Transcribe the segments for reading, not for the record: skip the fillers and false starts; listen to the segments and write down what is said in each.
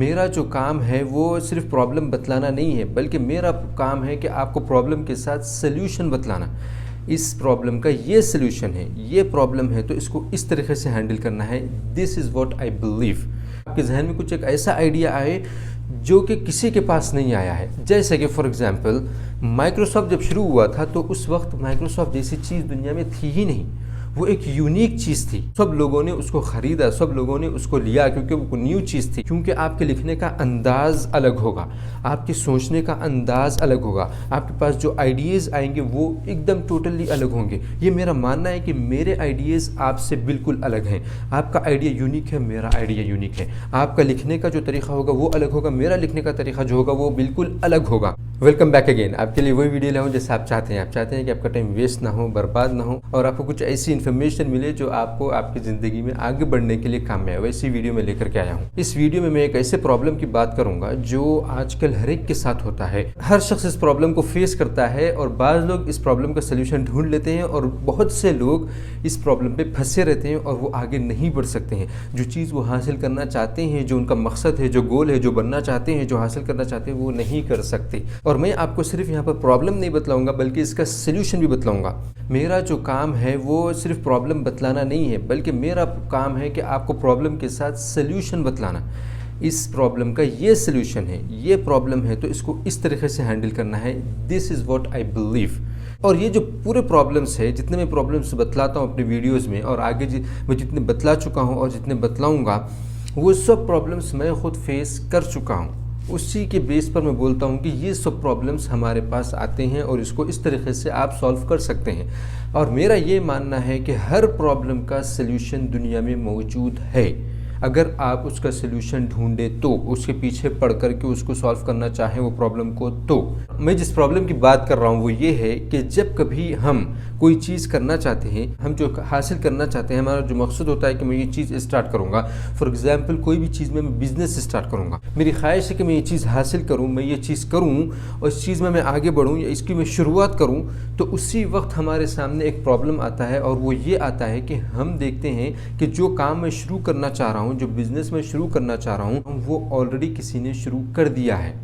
मेरा जो काम है वो सिर्फ प्रॉब्लम बतलाना नहीं है, बल्कि मेरा काम है कि आपको प्रॉब्लम के साथ सल्यूशन बतलाना। इस प्रॉब्लम का ये सल्यूशन है, ये प्रॉब्लम है, तो इसको इस तरीके से हैंडल करना है। This is what I believe. आपके जहन में कुछ एक ऐसा आइडिया आए जो कि किसी के पास नहीं आया है। जैसे कि फॉर एग्जांपल माइक्रोसॉफ्ट जब शुरू हुआ था तो उस वक्त माइक्रोसॉफ्ट जैसी चीज़ दुनिया में थी ही नहीं। वो एक यूनिक चीज़ थी, सब लोगों ने उसको ख़रीदा, सब लोगों ने उसको लिया, क्योंकि वो न्यू चीज़ थी। क्योंकि आपके लिखने का अंदाज़ अलग होगा, आपके सोचने का अंदाज़ अलग होगा, आपके पास जो आइडियाज़ आएंगे वो एकदम टोटली अलग होंगे। ये मेरा मानना है कि मेरे आइडियाज़ आपसे बिल्कुल अलग हैं। आपका आइडिया यूनिक है, मेरा आइडिया यूनिक है। आपका लिखने का जो तरीका होगा वो अलग होगा, मेरा लिखने का तरीका जो होगा वो बिल्कुल अलग होगा। Welcome back again. आपके लिए वही वीडियो लाऊं जैसे आप चाहते हैं। आप चाहते हैं कि आपका टाइम वेस्ट ना हो, बर्बाद ना हो, और आपको कुछ ऐसी इन्फॉर्मेशन मिले जो आपको आपकी ज़िंदगी में आगे बढ़ने के लिए काम में आए। वैसी वीडियो में लेकर के आया हूँ। इस वीडियो में मैं एक ऐसे प्रॉब्लम की बात करूँगा जो आजकल हर एक के साथ होता है। हर शख्स इस प्रॉब्लम को फेस करता है और बाज़ लोग इस प्रॉब्लम का सोल्यूशन ढूंढ लेते हैं और बहुत से लोग इस प्रॉब्लम पे फंसे रहते हैं और वो आगे नहीं बढ़ सकते हैं। जो चीज़ वो हासिल करना चाहते हैं, जो उनका मकसद है, जो गोल है, जो बनना चाहते हैं, जो हासिल करना चाहते हैं, वो नहीं कर सकते। और मैं आपको सिर्फ यहाँ पर प्रॉब्लम नहीं बतलाऊंगा बल्कि इसका सल्यूशन भी बतलाऊंगा। मेरा जो काम है वो सिर्फ प्रॉब्लम बतलाना नहीं है, बल्कि मेरा काम है कि आपको प्रॉब्लम के साथ सल्यूशन बतलाना। इस प्रॉब्लम का ये सल्यूशन है, ये प्रॉब्लम है, तो इसको इस तरीके से हैंडल करना है। This is what I believe. और ये जो पूरे प्रॉब्लम्स है, जितने मैं प्रॉब्लम्स बतलाता हूँ अपनी वीडियोज़ में, और आगे मैं जितने बतला चुका हूँ और जितने बतलाऊँगा, वो सब प्रॉब्लम्स मैं ख़ुद फेस कर चुका हूँ। उसी के बेस पर मैं बोलता हूँ कि ये सब प्रॉब्लम्स हमारे पास आते हैं और इसको इस तरीके से आप सॉल्व कर सकते हैं। और मेरा ये मानना है कि हर प्रॉब्लम का सल्यूशन दुनिया में मौजूद है। अगर आप उसका सल्यूशन ढूंढे तो, उसके पीछे पड़ कर के उसको सॉल्व करना चाहें वो प्रॉब्लम को, तो मैं जिस प्रॉब्लम की बात कर रहा हूँ वो ये है कि जब कभी हम कोई चीज़ करना चाहते हैं, हम जो हासिल करना चाहते हैं, हमारा जो मकसद होता है कि मैं ये चीज़ स्टार्ट करूँगा। फॉर एग्जांपल कोई भी चीज़ में मैं बिज़नेस स्टार्ट करूँगा, मेरी ख्वाहिश है कि मैं ये चीज़ हासिल करूँ, मैं ये चीज़ करूँ और इस चीज़ में मैं आगे बढ़ूँ या इसकी मैं शुरुआत करूँ, तो उसी वक्त हमारे सामने एक प्रॉब्लम आता है और वो ये आता है कि हम देखते हैं कि जो काम मैं शुरू करना चाह रहा हूँ, जो बिज़नेस में शुरू करना चाह रहा हूँ, वो ऑलरेडी किसी ने शुरू कर दिया है।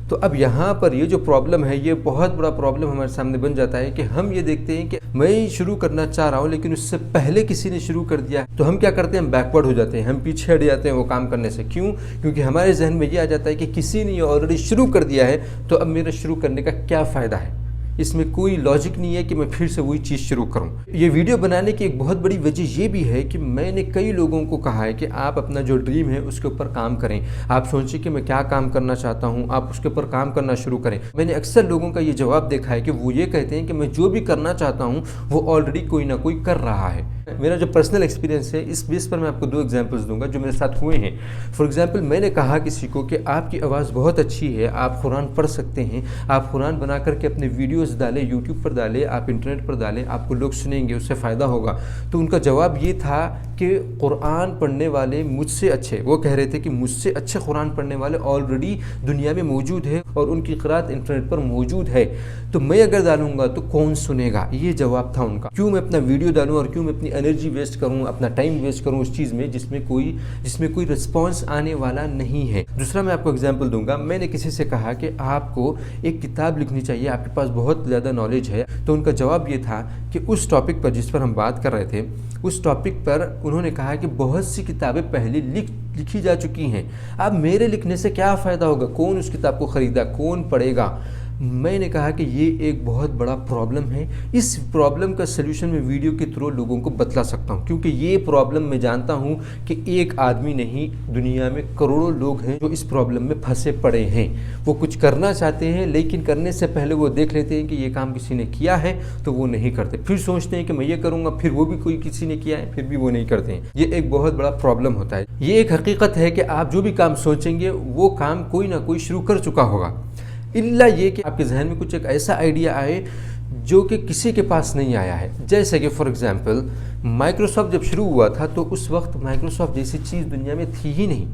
तो अब यहाँ पर ये जो प्रॉब्लम है, ये बहुत बड़ा प्रॉब्लम हमारे सामने बन जाता है कि हम ये देखते हैं कि मैं शुरू करना चाह रहा हूँ लेकिन उससे पहले किसी ने शुरू कर दिया है। तो हम क्या करते हैं, हम बैकवर्ड हो जाते हैं, हम पीछे हट जाते हैं वो काम करने से। क्यों? क्योंकि हमारे जहन में ये आ जाता है कि किसी ने ऑलरेडी शुरू कर दिया है, तो अब मेरा शुरू करने का क्या फ़ायदा है। इसमें कोई लॉजिक नहीं है कि मैं फिर से वही चीज़ शुरू करूं। ये वीडियो बनाने की एक बहुत बड़ी वजह ये भी है कि मैंने कई लोगों को कहा है कि आप अपना जो ड्रीम है उसके ऊपर काम करें। आप सोचिए कि मैं क्या काम करना चाहता हूं, आप उसके ऊपर काम करना शुरू करें। मैंने अक्सर लोगों का ये जवाब देखा है कि वो ये कहते हैं कि मैं जो भी करना चाहता हूँ वो ऑलरेडी कोई ना कोई कर रहा है। मेरा जो पर्सनल एक्सपीरियंस है, इस बेस पर मैं आपको 2 एग्जांपल्स दूंगा जो मेरे साथ हुए हैं। फॉर एग्जांपल, मैंने कहा किसी को कि आपकी आवाज़ बहुत अच्छी है, आप कुरान पढ़ सकते हैं, आप कुरान बना करके अपने वीडियोस डालें, यूट्यूब पर डालें, आप इंटरनेट पर डालें, आपको लोग सुनेंगे, उससे फ़ायदा होगा। तो उनका जवाब ये था कि कुरान पढ़ने वाले मुझसे अच्छे, वो कह रहे थे कि मुझसे अच्छे कुरान पढ़ने वाले ऑलरेडी दुनिया में मौजूद है और उनकी क़िरात इंटरनेट पर मौजूद है, तो मैं अगर डालूंगा तो कौन सुनेगा। ये जवाब था उनका। क्यों मैं अपना वीडियो डालूं और क्यों मैं अपनी एनर्जी वेस्ट करूं, अपना टाइम वेस्ट करूं उस चीज़ में जिसमें कोई रिस्पॉन्स आने वाला नहीं है। दूसरा मैं आपको एग्जांपल दूंगा। मैंने किसी से कहा कि आपको एक किताब लिखनी चाहिए, आपके पास बहुत ज़्यादा नॉलेज है, तो उनका जवाब ये था कि उस टॉपिक पर जिस पर हम बात कर रहे थे, उस टॉपिक पर उन्होंने कहा कि बहुत सी किताबें पहले लिखी जा चुकी हैं, अब मेरे लिखने से क्या फ़ायदा होगा, कौन उस किताब को ख़रीदा, कौन पढ़ेगा। मैंने कहा कि ये एक बहुत बड़ा प्रॉब्लम है। इस प्रॉब्लम का सलूशन मैं वीडियो के थ्रू लोगों को बतला सकता हूँ, क्योंकि ये प्रॉब्लम मैं जानता हूँ कि एक आदमी नहीं, दुनिया में करोड़ों लोग हैं जो इस प्रॉब्लम में फंसे पड़े हैं। वो कुछ करना चाहते हैं लेकिन करने से पहले वो देख लेते हैं कि ये काम किसी ने किया है तो वो नहीं करते, फिर सोचते हैं कि मैं ये करूँगा, फिर वो भी कोई किसी ने किया है, फिर भी वो नहीं करते हैं। ये एक बहुत बड़ा प्रॉब्लम होता है। ये एक हकीकत है कि आप जो भी काम सोचेंगे वो काम कोई ना कोई शुरू कर चुका होगा, इल्ला ये कि आपके जहन में कुछ एक ऐसा आइडिया आए जो कि किसी के पास नहीं आया है। जैसे कि फॉर एग्जांपल माइक्रोसॉफ्ट जब शुरू हुआ था तो उस वक्त माइक्रोसॉफ्ट जैसी चीज़ दुनिया में थी ही नहीं।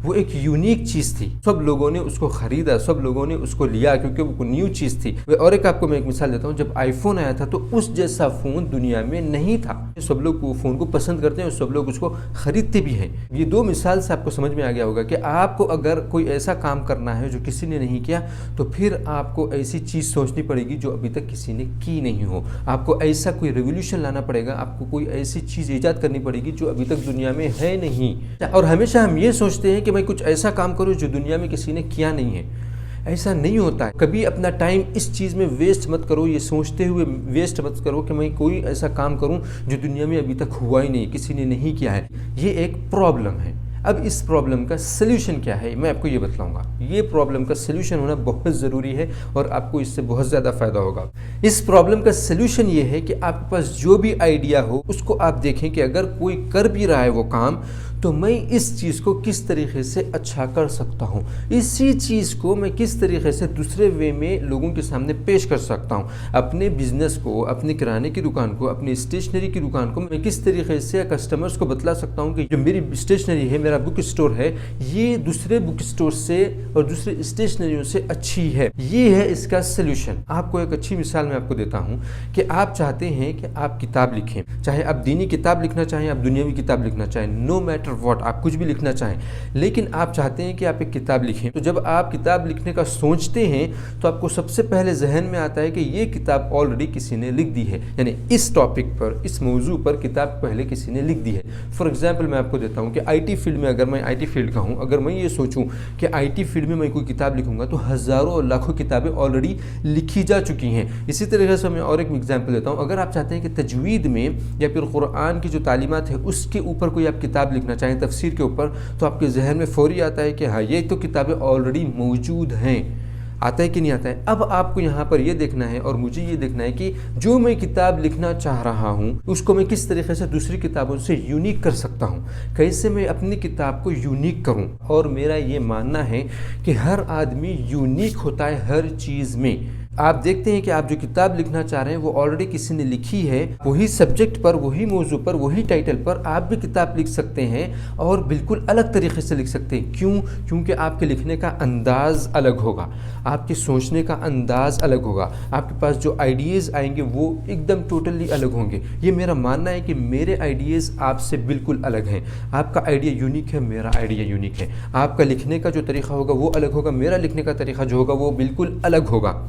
वो एक यूनिक चीज़ थी, सब लोगों ने उसको ख़रीदा, सब लोगों ने उसको लिया क्योंकि वो न्यू चीज़ थी। और एक आपको मैं एक मिसाल देता हूँ, जब आईफोन आया था तो उस जैसा फ़ोन दुनिया में नहीं था। सब लोग वो फ़ोन को पसंद करते हैं और सब लोग उसको ख़रीदते भी हैं। ये दो मिसाल से आपको समझ में आ गया होगा कि आपको अगर कोई ऐसा काम करना है जो किसी ने नहीं किया, तो फिर आपको ऐसी चीज़ सोचनी पड़ेगी जो अभी तक किसी ने की नहीं हो। आपको ऐसा कोई रेवोल्यूशन लाना पड़ेगा, आपको कोई ऐसी चीज़ ईजाद करनी पड़ेगी जो अभी तक दुनिया में है नहीं। और हमेशा हम ये सोचते हैं कि मैं कुछ ऐसा काम करूँ जो दुनिया में किसी ने किया नहीं है। ऐसा नहीं होता है। कभी अपना टाइम इस चीज़ में वेस्ट मत करो, ये सोचते हुए वेस्ट मत करो कि मैं कोई ऐसा काम करूं जो दुनिया में अभी तक हुआ ही नहीं, किसी ने नहीं किया है। ये एक प्रॉब्लम है। अब इस प्रॉब्लम का सल्यूशन क्या है, मैं आपको ये बतलाऊंगा। ये प्रॉब्लम का सल्यूशन होना बहुत ज़रूरी है और आपको इससे बहुत ज़्यादा फ़ायदा होगा। इस प्रॉब्लम का सल्यूशन ये है कि आपके पास जो भी आइडिया हो उसको आप देखें कि अगर कोई कर भी रहा है वो काम, तो मैं इस चीज़ को किस तरीके से अच्छा कर सकता हूँ, इसी चीज़ को मैं किस तरीके से दूसरे वे में लोगों के सामने पेश कर सकता हूँ। अपने बिजनेस को, अपने किराने की दुकान को, अपनी स्टेशनरी की दुकान को मैं किस तरीके से कस्टमर्स को बतला सकता हूँ कि जो मेरी स्टेशनरी है, मेरा बुक स्टोर है, ये दूसरे बुक स्टोर से और दूसरे स्टेशनरियों से अच्छी है। ये है इसका सल्यूशन। आपको एक अच्छी मिसाल मैं आपको देता हूँ कि आप चाहते हैं कि आप किताब लिखें, चाहे आप दीनी किताब लिखना चाहें, आप दुनियावी किताब लिखना चाहें, नो मैटर व्हाट, आप कुछ भी लिखना चाहें, लेकिन आप चाहते हैं कि आप एक किताब लिखें। तो जब आप किताब लिखने का सोचते हैं तो आपको सबसे पहले जहन में आता है कि ये किताब ऑलरेडी किसी ने लिख दी है, यानी इस टॉपिक पर, इस मौजू पर किताब पहले किसी ने लिख दी है। फॉर एग्जाम्पल मैं आपको देता हूँ कि आईटी फील्ड में, अगर मैं आईटी फील्ड का हूँ, अगर मैं ये सोचूं कि आईटी फील्ड में मैं कोई किताब लिखूंगा तो हज़ारों और लाखों किताबें ऑलरेडी लिखी जा चुकी हैं। इसी तरीके से मैं और एक एग्जाम्पल देता हूँ। अगर आप चाहते हैं कि तजवीद में या फिर कुरान की जो तालीमात है उसके ऊपर कोई आप किताब लिखना चाहें, तफसीर के ऊपर, तो आपके जहन में फौरी आता है कि हाँ, ये तो किताबें ऑलरेडी मौजूद हैं। आता है कि नहीं आता है? अब आपको यहाँ पर ये देखना है और मुझे ये देखना है कि जो मैं किताब लिखना चाह रहा हूँ उसको मैं किस तरीके से दूसरी किताबों से यूनिक कर सकता हूँ, कैसे मैं अपनी किताब को यूनिक करूँ। और मेरा ये मानना है कि हर आदमी यूनिक होता है हर चीज़ में। आप देखते हैं कि आप जो किताब लिखना चाह रहे हैं वो ऑलरेडी किसी ने लिखी है, वही सब्जेक्ट पर, वही मौजू पर, वही टाइटल पर आप भी किताब लिख सकते हैं और बिल्कुल अलग तरीके से लिख सकते हैं। क्यों? क्योंकि आपके लिखने का अंदाज़ अलग होगा, आपके सोचने का अंदाज़ अलग होगा, आपके पास जो आइडियाज़ आएंगे वो एकदम टोटली अलग होंगे। ये मेरा मानना है कि मेरे आइडियाज़ आपसे बिल्कुल अलग हैं। आपका आइडिया यूनिक है, मेरा आइडिया यूनिक है। आपका लिखने का जो तरीका होगा वो अलग होगा, मेरा लिखने का तरीका जो होगा वो बिल्कुल अलग होगा।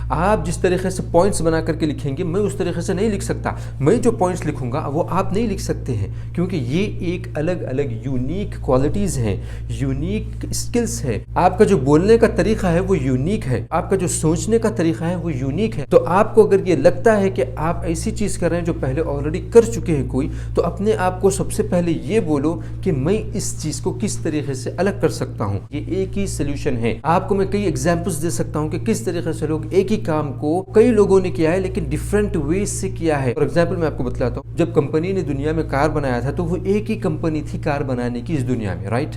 आप जिस तरीके से पॉइंट्स बना करके लिखेंगे मैं उस तरीके से नहीं लिख सकता। मैं जो पॉइंट्स लिखूंगा वो आप नहीं लिख सकते हैं, क्योंकि ये एक अलग अलग यूनिक क्वालिटीज़ हैं, यूनिक स्किल्स है। आपका जो बोलने का तरीका है वो यूनिक है, आपका जो सोचने का तरीका है वो यूनिक है। तो आपको अगर ये लगता है कि आप ऐसी चीज़ कर रहे हैं जो पहले ऑलरेडी कर चुके हैं कोई, तो अपने आप को सबसे पहले ये बोलो कि मैं इस चीज़ को किस तरीके से अलग कर सकता हूँ। ये एक ही सोल्यूशन है। आपको मैं कई एग्जाम्पल्स दे सकता हूँ कि किस तरीके से लोग एक ही काम को कई लोगों ने किया है लेकिन डिफरेंट वे से किया है। फॉर एग्जाम्पल मैं आपको बतलाता हूँ, जब कंपनी ने दुनिया में कार बनाया था तो वो एक ही कंपनी थी कार बनाने की इस दुनिया में, राइट।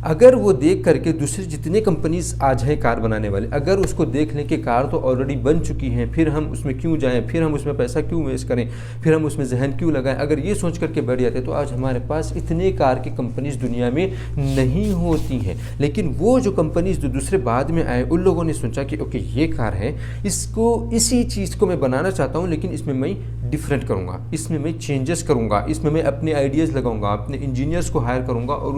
अगर वो देख करके दूसरे जितने कंपनीज आज हैं कार बनाने वाले, अगर उसको देख लें कि कार तो ऑलरेडी बन चुकी हैं, फिर हम उसमें क्यों जाएं, फिर हम उसमें पैसा क्यों वेस्ट करें, फिर हम उसमें जहन क्यों लगाएं, अगर ये सोच करके बैठ जाते तो आज हमारे पास इतने कार की कंपनीज दुनिया में नहीं होती हैं। लेकिन वो जो कंपनीज जो दूसरे बाद में आए, उन लोगों ने सोचा कि ओके ये कार है, इसको इसी चीज़ को मैं बनाना चाहता हूँ लेकिन इसमें मैं डिफरेंट करूँगा, इसमें मैं चेंजेस करूँगा, इसमें मैं अपने आइडियाज़ लगाऊंगा, अपने इंजीनियर्स को हायर करूँगा और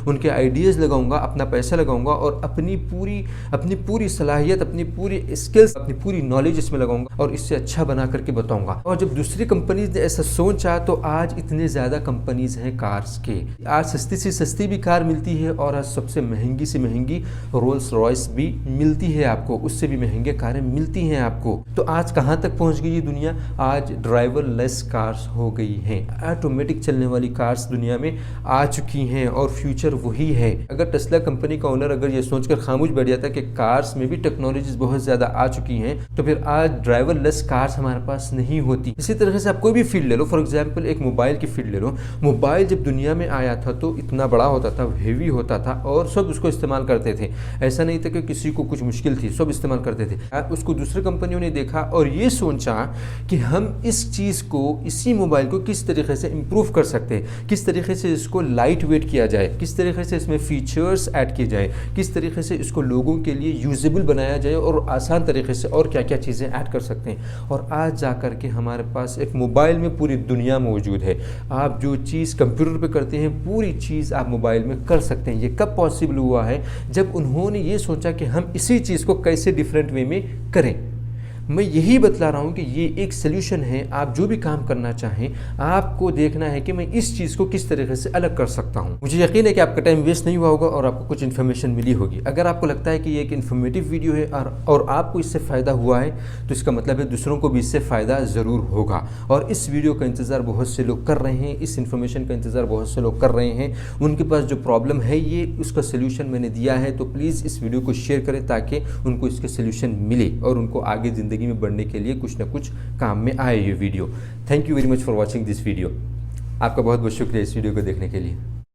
उनके आइडियाज़ लगाऊंगा, अपना पैसा लगाऊंगा और अपनी पूरी सलाहियत, अपनी पूरी स्किल्स, अपनी पूरी नॉलेज इसमें लगाऊंगा और इससे अच्छा बना करके बताऊंगा। और जब दूसरी कंपनीज ने ऐसा सोचा तो आज इतने ज़्यादा कंपनीज हैं कार्स के। आज सस्ती से सस्ती भी कार मिलती है और आज सबसे महंगी से महंगी रोल्स रॉयस भी मिलती है आपको, उससे भी महंगे कारें मिलती हैं आपको। तो आज कहाँ तक पहुँच गई ये दुनिया? आज ड्राइवर लेस कार्स हो गई हैं, ऑटोमेटिक चलने वाली कार्स दुनिया में आ चुकी हैं और फ्यूचर वही है। अगर टेस्ला कंपनी का ओनर अगर ये सोचकर खामोश बैठ जाता है कि कार्स में भी टेक्नोलॉजीज बहुत ज़्यादा आ चुकी हैं, तो फिर आज ड्राइवर लेस कार्स हमारे पास नहीं होती। इसी तरह से आप कोई भी फील्ड ले लो, फॉर एग्जांपल एक मोबाइल की फील्ड ले लो। मोबाइल जब दुनिया में आया था तो इतना बड़ा होता था, हेवी होता था और सब उसको इस्तेमाल करते थे। ऐसा नहीं था कि किसी को कुछ मुश्किल थी, सब इस्तेमाल करते थे। उसको दूसरी कंपनियों ने देखा और ये सोचा कि हम इस चीज़ को, इसी मोबाइल को किस तरीके से इम्प्रूव कर सकते हैं, किस तरीके से इसको लाइट वेट किया जाए, किस तरीके से इसमें फीचर्स ऐड किए जाए, किस तरीके से इसको लोगों के लिए यूजेबल बनाया जाए और आसान तरीके से और क्या क्या चीज़ें ऐड कर सकते हैं। और आज जा कर के हमारे पास एक मोबाइल में पूरी दुनिया मौजूद है। आप जो चीज़ कंप्यूटर पे करते हैं पूरी चीज़ आप मोबाइल में कर सकते हैं। ये कब पॉसिबल हुआ है? जब उन्होंने ये सोचा कि हम इसी चीज़ को कैसे डिफरेंट वे में करें। मैं यही बतला रहा हूँ कि ये एक सल्यूशन है। आप जो भी काम करना चाहें, आपको देखना है कि मैं इस चीज़ को किस तरीके से अलग कर सकता हूँ। मुझे यकीन है कि आपका टाइम वेस्ट नहीं हुआ होगा और आपको कुछ इन्फॉर्मेशन मिली होगी। अगर आपको लगता है कि ये एक इन्फॉर्मेटिव वीडियो है और आपको इससे फ़ायदा हुआ है, तो इसका मतलब है दूसरों को भी इससे फ़ायदा ज़रूर होगा। और इस वीडियो का इंतज़ार बहुत से लोग कर रहे हैं, इस इन्फॉर्मेशन का इंतज़ार बहुत से लोग कर रहे हैं। उनके पास जो प्रॉब्लम है ये उसका सल्यूशन मैंने दिया है। तो प्लीज़ इस वीडियो को शेयर करें ताकि उनको इसके सल्यूशन मिले और उनको आगे ज़िंदगी में बढ़ने के लिए कुछ ना कुछ काम में आए ये video. Thank you very much for watching this video. आपका बहुत बहुत शुक्रिया इस वीडियो को देखने के लिए।